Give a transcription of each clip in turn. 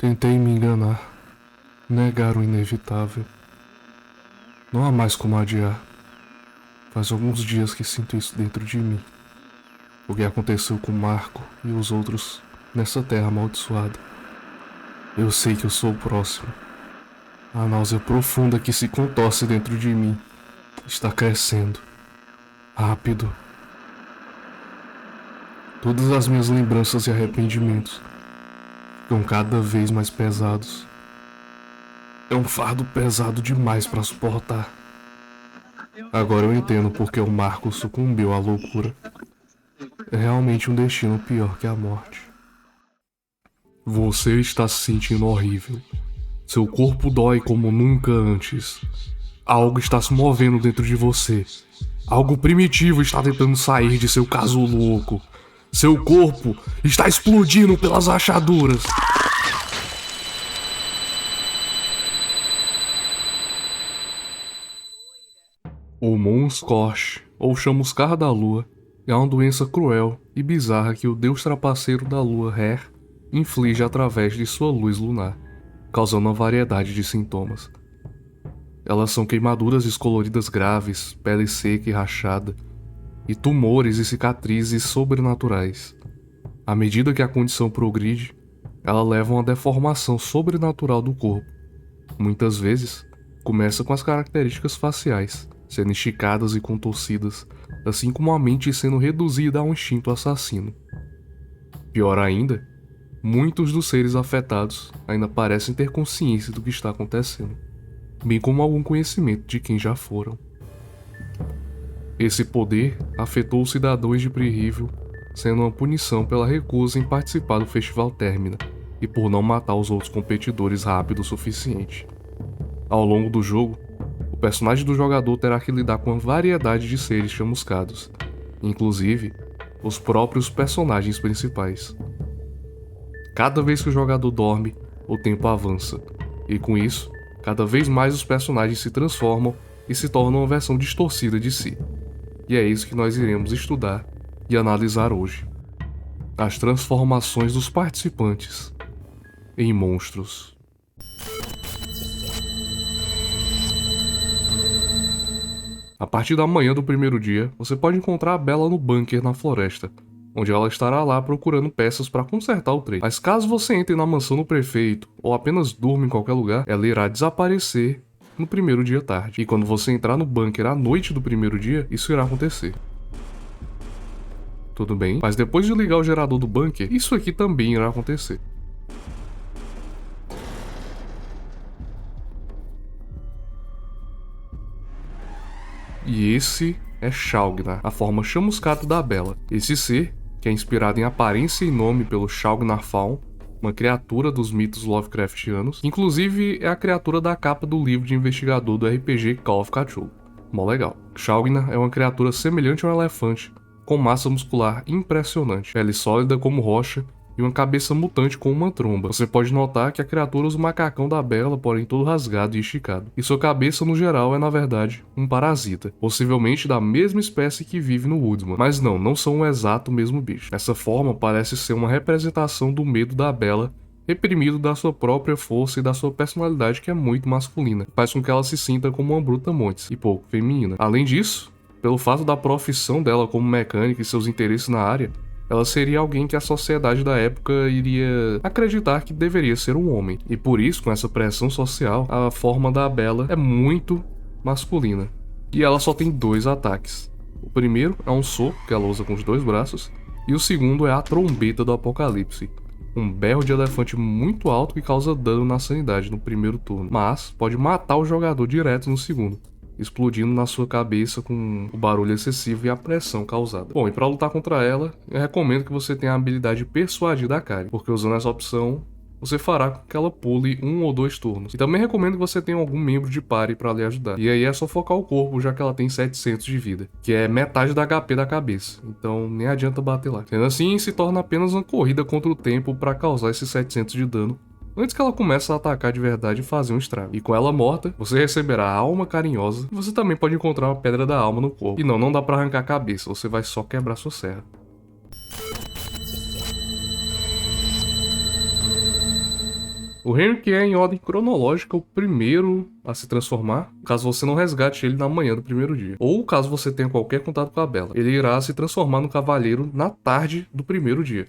Tentei me enganar, negar o inevitável. Não há mais como adiar. Faz alguns dias que sinto isso dentro de mim. O que aconteceu com Marco e os outros nessa terra amaldiçoada. Eu sei que eu sou o próximo. A náusea profunda que se contorce dentro de mim está crescendo. Rápido. Todas as minhas lembranças e arrependimentos ficam cada vez mais pesados. É um fardo pesado demais para suportar. Agora eu entendo porque o Marco sucumbiu à loucura. É realmente um destino pior que a morte. Você está se sentindo horrível. Seu corpo dói como nunca antes. Algo está se movendo dentro de você. Algo primitivo está tentando sair de seu casulo oco. Seu corpo está explodindo pelas rachaduras. O Monscorch, ou Chamuscar da Lua, é uma doença cruel e bizarra que o deus trapaceiro da lua Her inflige através de sua luz lunar, causando uma variedade de sintomas. Elas são queimaduras descoloridas graves, pele seca e rachada, e tumores e cicatrizes sobrenaturais. À medida que a condição progride, ela leva a uma deformação sobrenatural do corpo. Muitas vezes, começa com as características faciais, sendo esticadas e contorcidas, assim como a mente sendo reduzida a um instinto assassino. Pior ainda, muitos dos seres afetados ainda parecem ter consciência do que está acontecendo, bem como algum conhecimento de quem já foram. Esse poder afetou os cidadãos de Prihevil, sendo uma punição pela recusa em participar do Festival Termina e por não matar os outros competidores rápido o suficiente. Ao longo do jogo, o personagem do jogador terá que lidar com uma variedade de seres chamuscados, inclusive os próprios personagens principais. Cada vez que o jogador dorme, o tempo avança, e com isso, cada vez mais os personagens se transformam e se tornam uma versão distorcida de si. E é isso que nós iremos estudar e analisar hoje. As transformações dos participantes em monstros. A partir da manhã do primeiro dia, você pode encontrar a Bella no bunker na floresta, onde ela estará lá procurando peças para consertar o trem. Mas caso você entre na mansão do prefeito ou apenas durma em qualquer lugar, ela irá desaparecer no primeiro dia tarde. E quando você entrar no bunker à noite do primeiro dia, isso irá acontecer. Tudo bem, mas depois de ligar o gerador do bunker, isso aqui também irá acontecer. E esse é Shaugnar, a forma chamuscada da Bella. Esse ser, que é inspirado em aparência e nome pelo Shaugnar Faun, uma criatura dos mitos Lovecraftianos, inclusive é a criatura da capa do livro de investigador do RPG Call of Cthulhu. Mó legal. Shaugnar é uma criatura semelhante a um elefante, com massa muscular impressionante, pele sólida como rocha e uma cabeça mutante com uma tromba. Você pode notar que a criatura usa o macacão da Bella, porém todo rasgado e esticado. E sua cabeça, no geral, é na verdade um parasita, possivelmente da mesma espécie que vive no Woodsman. Mas não são o exato mesmo bicho. Essa forma parece ser uma representação do medo da Bella, reprimido da sua própria força e da sua personalidade, que é muito masculina. Faz com que ela se sinta como uma brutamontes e pouco feminina. Além disso, pelo fato da profissão dela como mecânica e seus interesses na área, ela seria alguém que a sociedade da época iria acreditar que deveria ser um homem. E por isso, com essa pressão social, a forma da Bella é muito masculina. E ela só tem 2 ataques. O primeiro é um soco, que ela usa com os 2 braços, e o segundo é a trombeta do apocalipse, um berro de elefante muito alto que causa dano na sanidade no primeiro turno, mas pode matar o jogador direto no segundo, explodindo na sua cabeça com o barulho excessivo e a pressão causada. Bom, e para lutar contra ela, eu recomendo que você tenha a habilidade Persuadir da Kari, porque usando essa opção, você fará com que ela pule 1 ou 2 turnos. E também recomendo que você tenha algum membro de party para lhe ajudar. E aí é só focar o corpo, já que ela tem 700 de vida, que é metade da HP da cabeça, então nem adianta bater lá. Sendo assim, se torna apenas uma corrida contra o tempo para causar esses 700 de dano, antes que ela comece a atacar de verdade e fazer um estrago. E com ela morta, você receberá a alma carinhosa, e você também pode encontrar uma pedra da alma no corpo. E não dá pra arrancar a cabeça, você vai só quebrar sua serra. O Henrik é, em ordem cronológica, o primeiro a se transformar, caso você não resgate ele na manhã do primeiro dia. Ou caso você tenha qualquer contato com a Bella. Ele irá se transformar no cavaleiro na tarde do primeiro dia.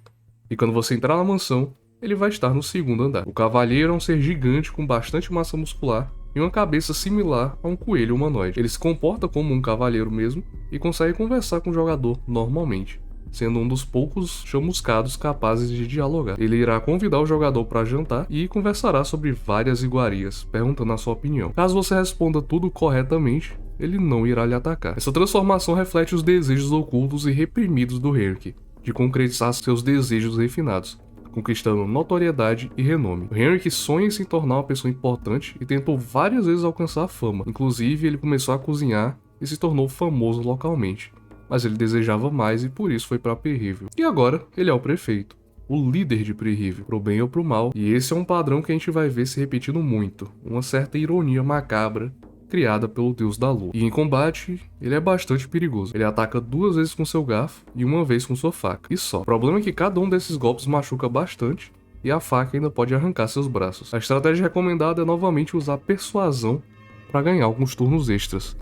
E quando você entrar na mansão, ele vai estar no segundo andar. O cavaleiro é um ser gigante com bastante massa muscular e uma cabeça similar a um coelho humanoide. Ele se comporta como um cavaleiro mesmo e consegue conversar com o jogador normalmente, sendo um dos poucos chamuscados capazes de dialogar. Ele irá convidar o jogador para jantar e conversará sobre várias iguarias, perguntando a sua opinião. Caso você responda tudo corretamente, ele não irá lhe atacar. Essa transformação reflete os desejos ocultos e reprimidos do Henrik, de concretizar seus desejos refinados, conquistando notoriedade e renome. O Henrik sonha em se tornar uma pessoa importante e tentou várias vezes alcançar a fama. Inclusive, ele começou a cozinhar e se tornou famoso localmente. Mas ele desejava mais e por isso foi para Perrível. E agora, ele é o prefeito, o líder de Perrível, pro bem ou pro mal. E esse é um padrão que a gente vai ver se repetindo muito, uma certa ironia macabra criada pelo deus da lua. E em combate, ele é bastante perigoso. Ele ataca 2 vezes com seu garfo e 1 vez com sua faca. E só. O problema é que cada um desses golpes machuca bastante e a faca ainda pode arrancar seus braços. A estratégia recomendada é novamente usar persuasão para ganhar alguns turnos extras.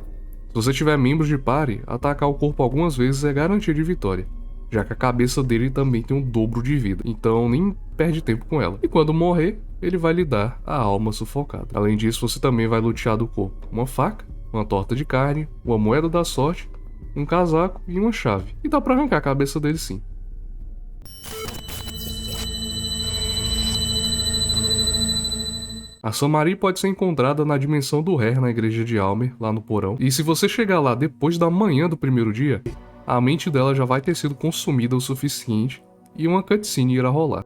Se você tiver membros de party, atacar o corpo algumas vezes é garantia de vitória, já que a cabeça dele também tem um dobro de vida, então nem perde tempo com ela. E quando morrer, ele vai lhe dar a alma sufocada. Além disso, você também vai lutear do corpo uma faca, uma torta de carne, uma moeda da sorte, um casaco e uma chave. E dá pra arrancar a cabeça dele sim. A Samari pode ser encontrada na dimensão do Her na igreja de Almer, lá no porão. E se você chegar lá depois da manhã do primeiro dia, a mente dela já vai ter sido consumida o suficiente e uma cutscene irá rolar.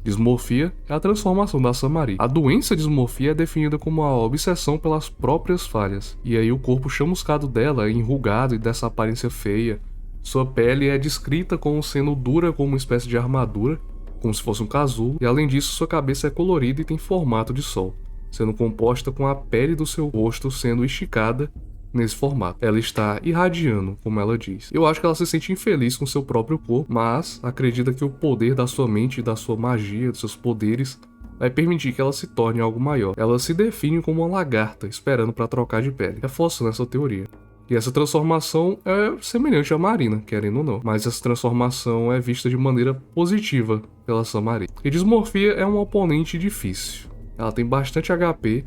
Dismorfia é a transformação da Samari. A doença dismorfia é definida como a obsessão pelas próprias falhas, e aí o corpo chamuscado dela é enrugado e dessa aparência feia. Sua pele é descrita como sendo dura como uma espécie de armadura, como se fosse um casulo, e além disso sua cabeça é colorida e tem formato de sol, sendo composta com a pele do seu rosto sendo esticada nesse formato. Ela está irradiando, como ela diz. Eu acho que ela se sente infeliz com seu próprio corpo, mas acredita que o poder da sua mente, da sua magia, dos seus poderes, vai permitir que ela se torne algo maior. Ela se define como uma lagarta, esperando para trocar de pele, reforçando essa teoria. E essa transformação é semelhante à Marina, querendo ou não, mas essa transformação é vista de maneira positiva pela Samari. E Dismorfia é um oponente difícil. Ela tem bastante HP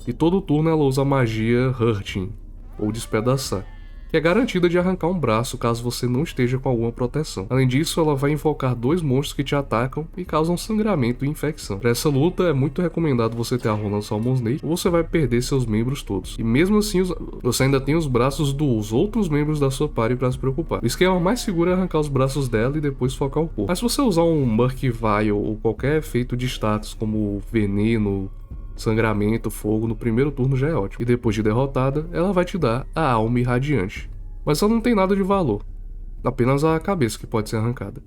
e todo turno ela usa a magia Hurting, ou despedaçar, que é garantida de arrancar um braço caso você não esteja com alguma proteção. Além disso, ela vai invocar 2 monstros que te atacam e causam sangramento e infecção. Para essa luta, é muito recomendado você ter a Ronan Salmon Snake, ou você vai perder seus membros todos. E mesmo assim, você ainda tem os braços dos outros membros da sua party para se preocupar. O esquema mais seguro é arrancar os braços dela e depois focar o corpo. Mas se você usar um Murky Vial ou qualquer efeito de status como veneno, sangramento, fogo, no primeiro turno já é ótimo. E depois de derrotada, ela vai te dar a alma irradiante. Mas ela não tem nada de valor, apenas a cabeça que pode ser arrancada.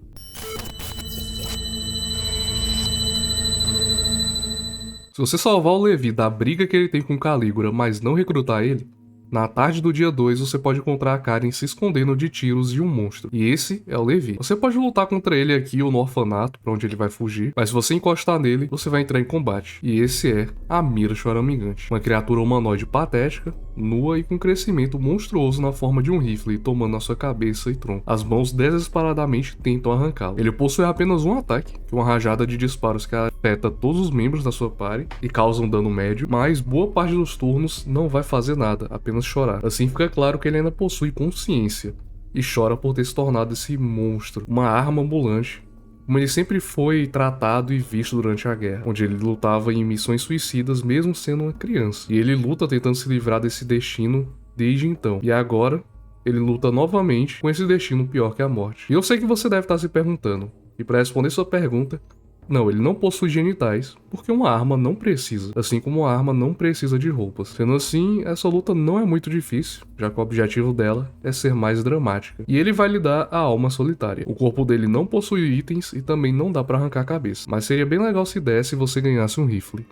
Se você salvar o Levi da briga que ele tem com Calígula, mas não recrutar ele, na tarde do dia 2 você pode encontrar a Karen se escondendo de tiros de um monstro. E esse é o Levi. Você pode lutar contra ele aqui ou no orfanato, pra onde ele vai fugir, mas se você encostar nele, você vai entrar em combate. E esse é a Mira Choramingante. Uma criatura humanoide patética, nua e com crescimento monstruoso na forma de um rifle, tomando a sua cabeça e tronco. As mãos desesperadamente tentam arrancá-lo. Ele possui apenas um ataque, uma rajada de disparos que afeta todos os membros da sua party e causa um dano médio, mas boa parte dos turnos não vai fazer nada, apenas chorar. Assim fica claro que ele ainda possui consciência e chora por ter se tornado esse monstro, uma arma ambulante, como ele sempre foi tratado e visto durante a guerra, onde ele lutava em missões suicidas mesmo sendo uma criança. E ele luta tentando se livrar desse destino desde então. E agora, ele luta novamente com esse destino pior que a morte. E eu sei que você deve estar se perguntando, e para responder sua pergunta, não, ele não possui genitais, porque uma arma não precisa, assim como uma arma não precisa de roupas. Sendo assim, essa luta não é muito difícil, já que o objetivo dela é ser mais dramática. E ele vai lhe dar a alma solitária. O corpo dele não possui itens e também não dá pra arrancar a cabeça, mas seria bem legal se desse e você ganhasse um rifle.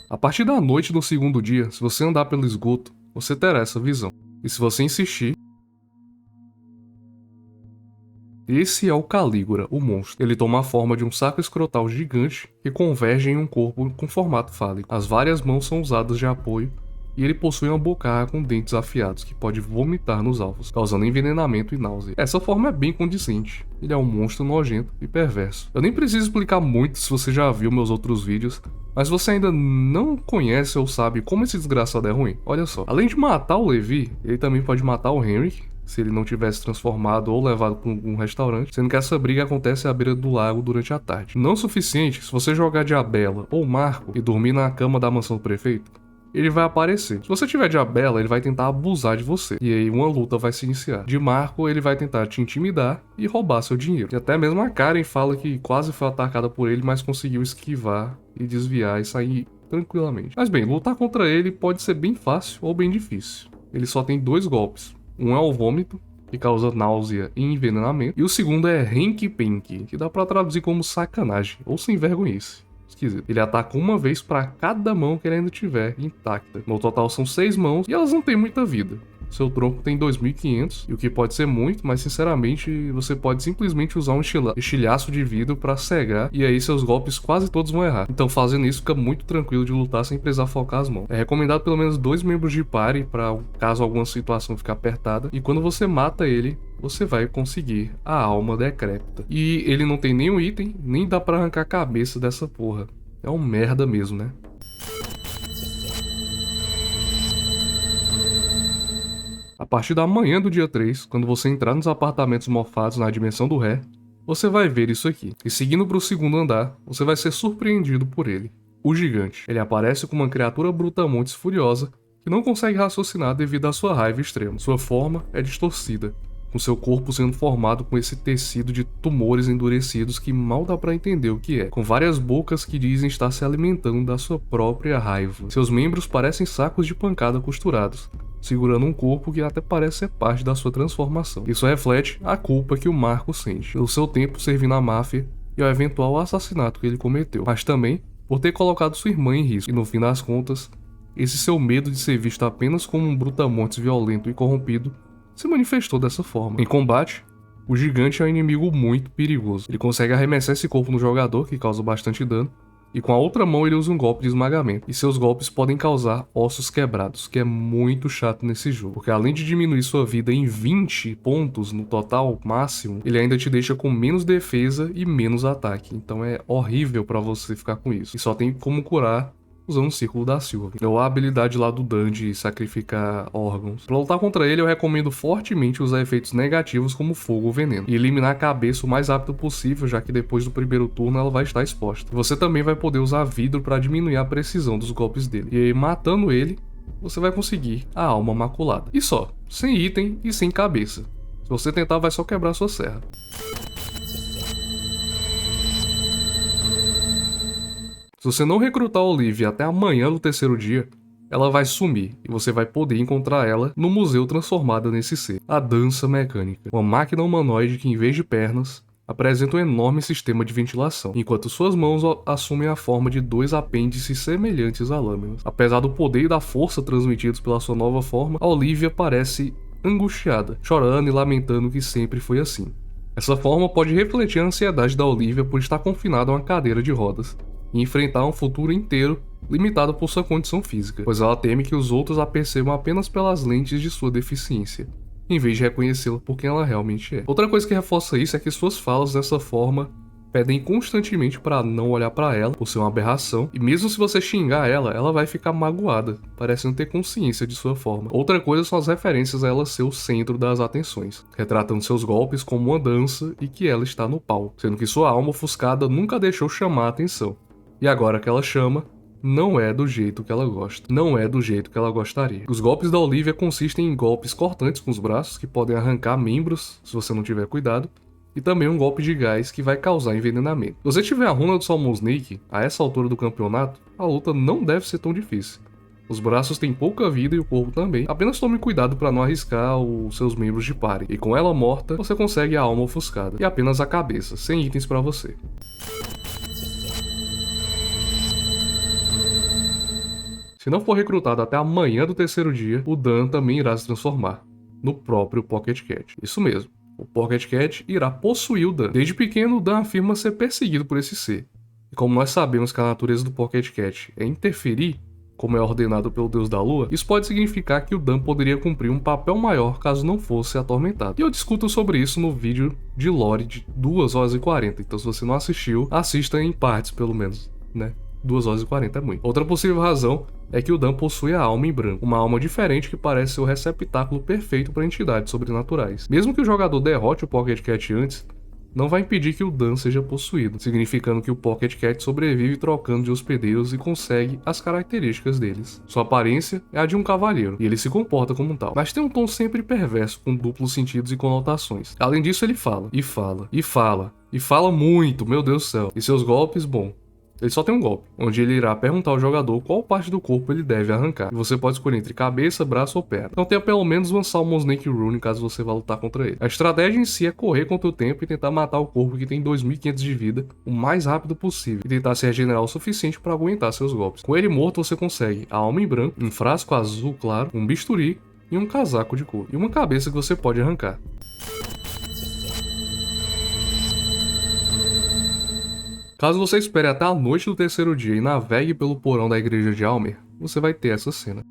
A partir da noite do segundo dia, se você andar pelo esgoto, você terá essa visão. E se você insistir, Esse é o Calígula, o monstro. Ele toma a forma de um saco escrotal gigante que converge em um corpo com formato fálico. As várias mãos são usadas de apoio e ele possui uma bocarra com dentes afiados que pode vomitar nos alvos, causando envenenamento e náusea. Essa forma é bem condizente. Ele é um monstro nojento e perverso. Eu nem preciso explicar muito se você já viu meus outros vídeos, mas se você ainda não conhece ou sabe como esse desgraçado é ruim, olha só. Além de matar o Levi, ele também pode matar o Henry, se ele não tivesse transformado ou levado para um restaurante, sendo que essa briga acontece à beira do lago durante a tarde. Não o suficiente, se você jogar Diabella ou Marco e dormir na cama da mansão do prefeito, ele vai aparecer. Se você tiver Diabella, ele vai tentar abusar de você. E aí uma luta vai se iniciar. De Marco, ele vai tentar te intimidar e roubar seu dinheiro. E até mesmo a Karen fala que quase foi atacada por ele, mas conseguiu esquivar e desviar e sair tranquilamente. Mas bem, lutar contra ele pode ser bem fácil ou bem difícil. Ele só tem 2 golpes. Um é o vômito, que causa náusea e envenenamento. E o segundo é Henky Penky, que dá pra traduzir como sacanagem ou sem vergonhice. Esquisito. Ele ataca uma vez pra cada mão que ele ainda tiver intacta. No total são 6 mãos e elas não têm muita vida. Seu tronco tem 2.500, e o que pode ser muito, mas sinceramente você pode simplesmente usar um estilhaço de vidro pra cegar, e aí seus golpes quase todos vão errar. Então fazendo isso fica muito tranquilo de lutar sem precisar focar as mãos. É recomendado pelo menos 2 membros de party pra caso alguma situação ficar apertada, e quando você mata ele, você vai conseguir a alma decrépita. E ele não tem nenhum item, nem dá pra arrancar a cabeça dessa porra. É um merda mesmo, né? A partir da manhã do dia 3, quando você entrar nos apartamentos mofados na dimensão do Ré, você vai ver isso aqui. E seguindo para o segundo andar, você vai ser surpreendido por ele. O Gigante. Ele aparece como uma criatura brutamontes furiosa que não consegue raciocinar devido à sua raiva extrema. Sua forma é distorcida, com seu corpo sendo formado com esse tecido de tumores endurecidos que mal dá pra entender o que é, com várias bocas que dizem estar se alimentando da sua própria raiva. Seus membros parecem sacos de pancada costurados, segurando um corpo que até parece ser parte da sua transformação. Isso reflete a culpa que o Marco sente pelo seu tempo servindo à máfia e ao eventual assassinato que ele cometeu, mas também por ter colocado sua irmã em risco. E no fim das contas, esse seu medo de ser visto apenas como um brutamontes violento e corrompido se manifestou dessa forma. Em combate, o Gigante é um inimigo muito perigoso. Ele consegue arremessar esse corpo no jogador, que causa bastante dano, e com a outra mão ele usa um golpe de esmagamento. E seus golpes podem causar ossos quebrados, que é muito chato nesse jogo, porque além de diminuir sua vida em 20 pontos no total máximo, ele ainda te deixa com menos defesa e menos ataque. Então é horrível pra você ficar com isso. E só tem como curar usando o Círculo da Silva. Ou a habilidade lá do Dan de sacrificar órgãos. Pra lutar contra ele, eu recomendo fortemente usar efeitos negativos como fogo ou veneno. E eliminar a cabeça o mais rápido possível, já que depois do primeiro turno ela vai estar exposta. Você também vai poder usar vidro para diminuir a precisão dos golpes dele. E aí, matando ele, você vai conseguir a alma maculada. E só, sem item e sem cabeça. Se você tentar, vai só quebrar sua serra. Se você não recrutar a Olivia até amanhã do 3º dia, ela vai sumir e você vai poder encontrar ela no museu transformada nesse ser, a Dança Mecânica, uma máquina humanoide que em vez de pernas, apresenta um enorme sistema de ventilação, enquanto suas mãos assumem a forma de 2 apêndices semelhantes a lâminas. Apesar do poder e da força transmitidos pela sua nova forma, a Olivia parece angustiada, chorando e lamentando que sempre foi assim. Essa forma pode refletir a ansiedade da Olivia por estar confinada a uma cadeira de rodas e enfrentar um futuro inteiro limitado por sua condição física, pois ela teme que os outros a percebam apenas pelas lentes de sua deficiência, em vez de reconhecê-la por quem ela realmente é. Outra coisa que reforça isso é que suas falas dessa forma pedem constantemente para não olhar para ela, por ser uma aberração, e mesmo se você xingar ela, ela vai ficar magoada, parecendo ter consciência de sua forma. Outra coisa são as referências a ela ser o centro das atenções, retratando seus golpes como uma dança e que ela está no pau, sendo que sua alma ofuscada nunca deixou chamar a atenção. E agora que ela chama, não é do jeito que ela gosta. Não é do jeito que ela gostaria. Os golpes da Olivia consistem em golpes cortantes com os braços, que podem arrancar membros, se você não tiver cuidado, e também um golpe de gás que vai causar envenenamento. Se você tiver a runa do Salmon Snake, a essa altura do campeonato, a luta não deve ser tão difícil. Os braços têm pouca vida e o corpo também. Apenas tome cuidado para não arriscar os seus membros de party. E com ela morta, você consegue a alma ofuscada. E apenas a cabeça, sem itens para você. Se não for recrutado até amanhã do 3º dia, o Dan também irá se transformar no próprio Pocket Cat. Isso mesmo. o Pocket Cat irá possuir o Dan. Desde pequeno, o Dan afirma ser perseguido por esse ser. E como nós sabemos que a natureza do Pocket Cat é interferir, como é ordenado pelo Deus da Lua, isso pode significar que o Dan poderia cumprir um papel maior caso não fosse atormentado. E eu discuto sobre isso no vídeo de lore de 2 horas e 40, então se você não assistiu, assista em partes pelo menos, né? 2 horas e 40 é muito. Outra possível razão é que o Dan possui a alma em branco, uma alma diferente que parece ser o receptáculo perfeito para entidades sobrenaturais. Mesmo que o jogador derrote o Pocket Cat antes, não vai impedir que o Dan seja possuído, significando que o Pocket Cat sobrevive trocando de hospedeiros e consegue as características deles. Sua aparência é a de um cavalheiro, e ele se comporta como um tal, mas tem um tom sempre perverso, com duplos sentidos e conotações. Além disso, ele fala, e fala, e fala, e fala muito, meu Deus do céu. E seus golpes, bom, ele só tem um golpe, onde ele irá perguntar ao jogador qual parte do corpo ele deve arrancar. E você pode escolher entre cabeça, braço ou perna. Então tenha pelo menos uma Salmon Snake Rune caso você vá lutar contra ele. A estratégia em si é correr contra o tempo e tentar matar o corpo que tem 2500 de vida o mais rápido possível. E tentar se regenerar o suficiente para aguentar seus golpes. Com ele morto você consegue a alma em branco, um frasco azul claro, um bisturi e um casaco de couro. E uma cabeça que você pode arrancar. Caso você espere até a noite do terceiro dia e navegue pelo porão da igreja de Almer, você vai ter essa cena.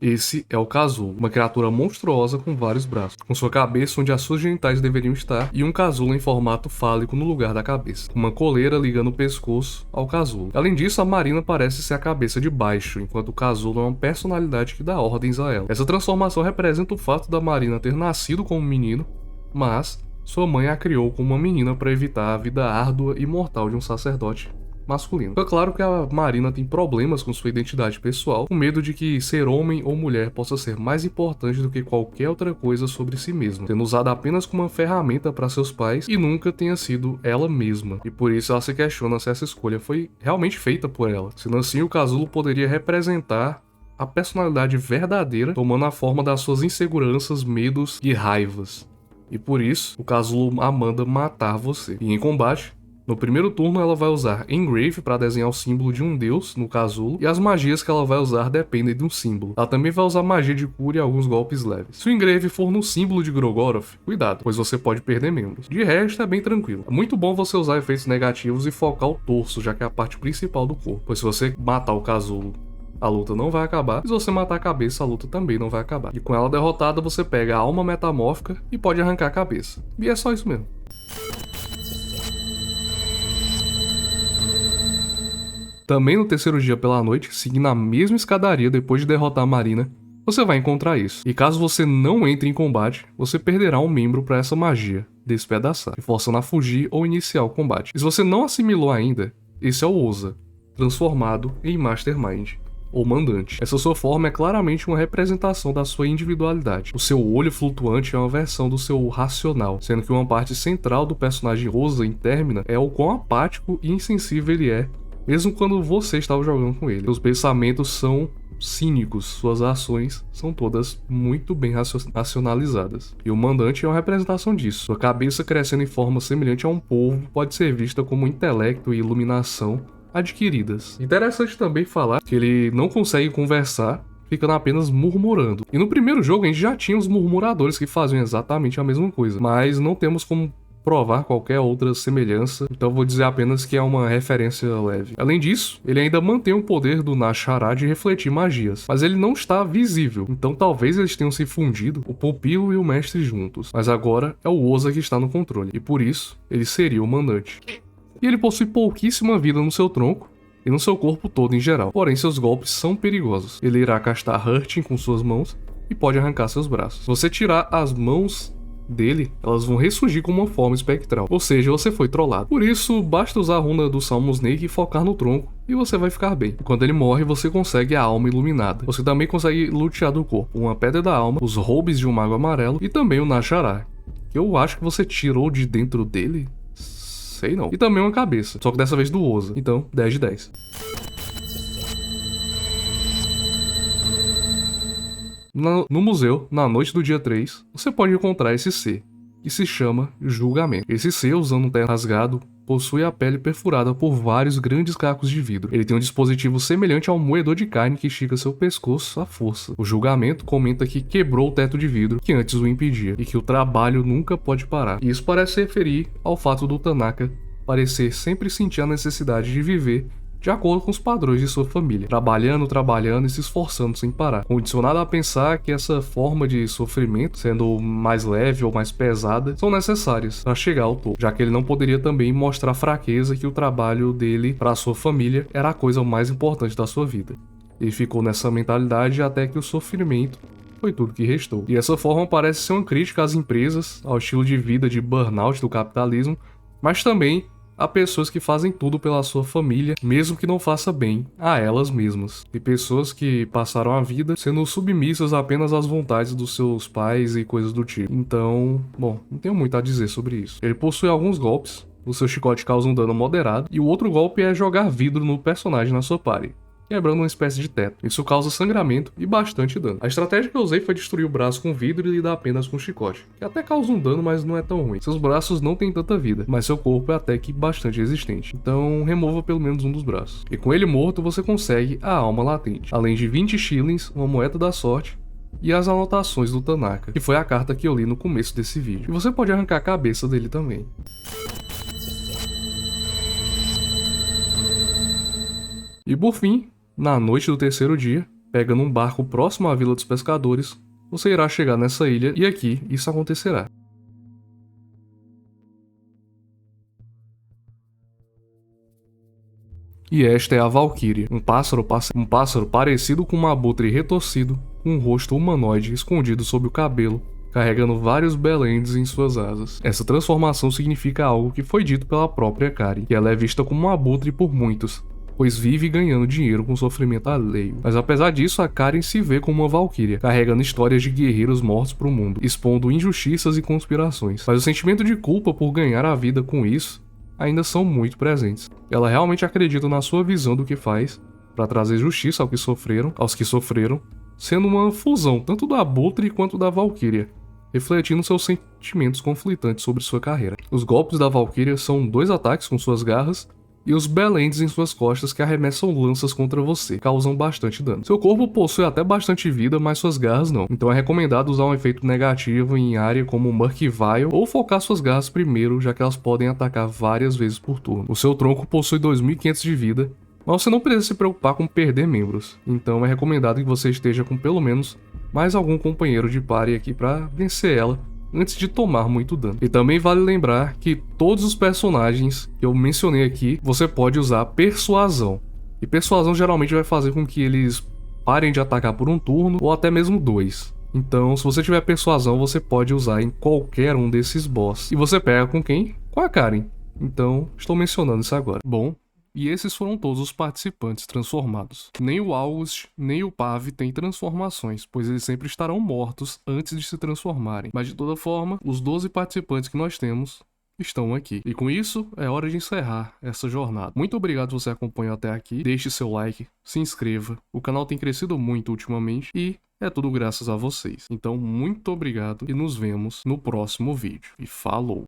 Esse é o casulo, uma criatura monstruosa com vários braços, com sua cabeça onde as suas genitais deveriam estar e um casulo em formato fálico no lugar da cabeça, com uma coleira ligando o pescoço ao casulo. Além disso, a Marina parece ser a cabeça de baixo, enquanto o casulo é uma personalidade que dá ordens a ela. Essa transformação representa o fato da Marina ter nascido como menino, mas sua mãe a criou como uma menina para evitar a vida árdua e mortal de um sacerdote masculino. É claro que a Marina tem problemas com sua identidade pessoal, com medo de que ser homem ou mulher possa ser mais importante do que qualquer outra coisa sobre si mesma, sendo usada apenas como uma ferramenta para seus pais e nunca tenha sido ela mesma. E por isso ela se questiona se essa escolha foi realmente feita por ela. Sendo assim, o casulo poderia representar a personalidade verdadeira, tomando a forma das suas inseguranças, medos e raivas. E por isso, o casulo a manda matar você. E em combate, no primeiro turno ela vai usar Engrave para desenhar o símbolo de um deus no casulo, e as magias que ela vai usar dependem de um símbolo. Ela também vai usar magia de cura e alguns golpes leves. Se o Engrave for no símbolo de Grogoroth, cuidado, pois você pode perder membros. De resto, é bem tranquilo. É muito bom você usar efeitos negativos e focar o torso, já que é a parte principal do corpo, pois se você matar o casulo, a luta não vai acabar, e se você matar a cabeça, a luta também não vai acabar. E com ela derrotada, você pega a alma metamórfica e pode arrancar a cabeça. E é só isso mesmo. Também no terceiro dia pela noite, seguindo a mesma escadaria depois de derrotar a Marina, você vai encontrar isso. E caso você não entre em combate, você perderá um membro para essa magia, despedaçar, te forçando a fugir ou iniciar o combate. E se você não assimilou ainda, esse é o Oza, transformado em Mastermind, ou mandante. Essa sua forma é claramente uma representação da sua individualidade. O seu olho flutuante é uma versão do seu racional, sendo que uma parte central do personagem Oza em Termina é o quão apático e insensível ele é, mesmo quando você estava jogando com ele. Seus pensamentos são cínicos, suas ações são todas muito bem racionalizadas. E o mandante é uma representação disso. Sua cabeça crescendo em forma semelhante a um polvo pode ser vista como intelecto e iluminação adquiridas. Interessante também falar que ele não consegue conversar, ficando apenas murmurando. E no primeiro jogo a gente já tinha os murmuradores que faziam exatamente a mesma coisa, mas não temos como provar qualquer outra semelhança, então vou dizer apenas que é uma referência leve. Além disso, ele ainda mantém o poder do Nashara de refletir magias, mas ele não está visível, então talvez eles tenham se fundido, o pupilo e o mestre juntos, mas agora é o Oza que está no controle, e por isso ele seria o mandante. E ele possui pouquíssima vida no seu tronco e no seu corpo todo em geral, porém seus golpes são perigosos. Ele irá castar Hurting com suas mãos e pode arrancar seus braços. Se você tirar as mãos dele, elas vão ressurgir com uma forma espectral, ou seja, você foi trollado. Por isso, basta usar a runa do Salmon Snake e focar no tronco, e você vai ficar bem. E quando ele morre, você consegue a alma iluminada. Você também consegue lutear do corpo, uma pedra da alma, os roubos de um mago amarelo e também o Nashara, que eu acho que você tirou de dentro dele. Sei não. E também uma cabeça, só que dessa vez do Oza. Então, 10 de 10. No museu, na noite do dia 3, você pode encontrar esse ser, que se chama Julgamento. Esse ser, usando um terno rasgado, possui a pele perfurada por vários grandes cacos de vidro. Ele tem um dispositivo semelhante a um moedor de carne que estica seu pescoço à força. O julgamento comenta que quebrou o teto de vidro que antes o impedia e que o trabalho nunca pode parar. E isso parece se referir ao fato do Tanaka parecer sempre sentir a necessidade de viver de acordo com os padrões de sua família, trabalhando e se esforçando sem parar, condicionado a pensar que essa forma de sofrimento, sendo mais leve ou mais pesada, são necessárias para chegar ao topo, já que ele não poderia também mostrar fraqueza que o trabalho dele para sua família era a coisa mais importante da sua vida. Ele ficou nessa mentalidade até que o sofrimento foi tudo que restou. E essa forma parece ser uma crítica às empresas, ao estilo de vida de burnout do capitalismo, mas também há pessoas que fazem tudo pela sua família, mesmo que não faça bem a elas mesmas. E pessoas que passaram a vida sendo submissas apenas às vontades dos seus pais e coisas do tipo. Então, bom, não tenho muito a dizer sobre isso. Ele possui alguns golpes, o seu chicote causa um dano moderado, e o outro golpe é jogar vidro no personagem na sua party, quebrando uma espécie de teto. Isso causa sangramento e bastante dano. A estratégia que eu usei foi destruir o braço com vidro e lidar apenas com chicote, que até causa um dano, mas não é tão ruim. Seus braços não têm tanta vida, mas seu corpo é até que bastante resistente. Então remova pelo menos um dos braços. E com ele morto, você consegue a alma latente, além de 20 shillings, uma moeda da sorte, e as anotações do Tanaka, que foi a carta que eu li no começo desse vídeo. E você pode arrancar a cabeça dele também. E por fim, na noite do terceiro dia, pegando um barco próximo à Vila dos Pescadores, você irá chegar nessa ilha e aqui isso acontecerá. E esta é a Valkyria, um pássaro parecido com um abutre retorcido, com um rosto humanoide escondido sob o cabelo, carregando vários belendes em suas asas. Essa transformação significa algo que foi dito pela própria Kari, que ela é vista como um abutre por muitos, pois vive ganhando dinheiro com sofrimento alheio. Mas apesar disso, a Karen se vê como uma valquíria, carregando histórias de guerreiros mortos pro mundo, expondo injustiças e conspirações. Mas o sentimento de culpa por ganhar a vida com isso ainda são muito presentes. Ela realmente acredita na sua visão do que faz para trazer justiça aos que sofreram, sendo uma fusão tanto do abutre quanto da valquíria, refletindo seus sentimentos conflitantes sobre sua carreira. Os golpes da valquíria são 2 ataques com suas garras e os belendes em suas costas que arremessam lanças contra você, causam bastante dano. Seu corpo possui até bastante vida, mas suas garras não, então é recomendado usar um efeito negativo em área como Murky Vial ou focar suas garras primeiro, já que elas podem atacar várias vezes por turno. O seu tronco possui 2.500 de vida, mas você não precisa se preocupar com perder membros, então é recomendado que você esteja com pelo menos mais algum companheiro de party aqui para vencer ela antes de tomar muito dano. E também vale lembrar que todos os personagens que eu mencionei aqui, você pode usar persuasão. E persuasão geralmente vai fazer com que eles parem de atacar por um turno ou até mesmo 2. Então, se você tiver persuasão, você pode usar em qualquer um desses boss. E você pega com quem? Com a Karen. Então, estou mencionando isso agora. Bom, e esses foram todos os participantes transformados. Nem o August, nem o Pav têm transformações, pois eles sempre estarão mortos antes de se transformarem. Mas de toda forma, os 12 participantes que nós temos estão aqui. E com isso, é hora de encerrar essa jornada. Muito obrigado se você acompanhou até aqui. Deixe seu like, se inscreva. O canal tem crescido muito ultimamente e é tudo graças a vocês. Então, muito obrigado e nos vemos no próximo vídeo. E falou!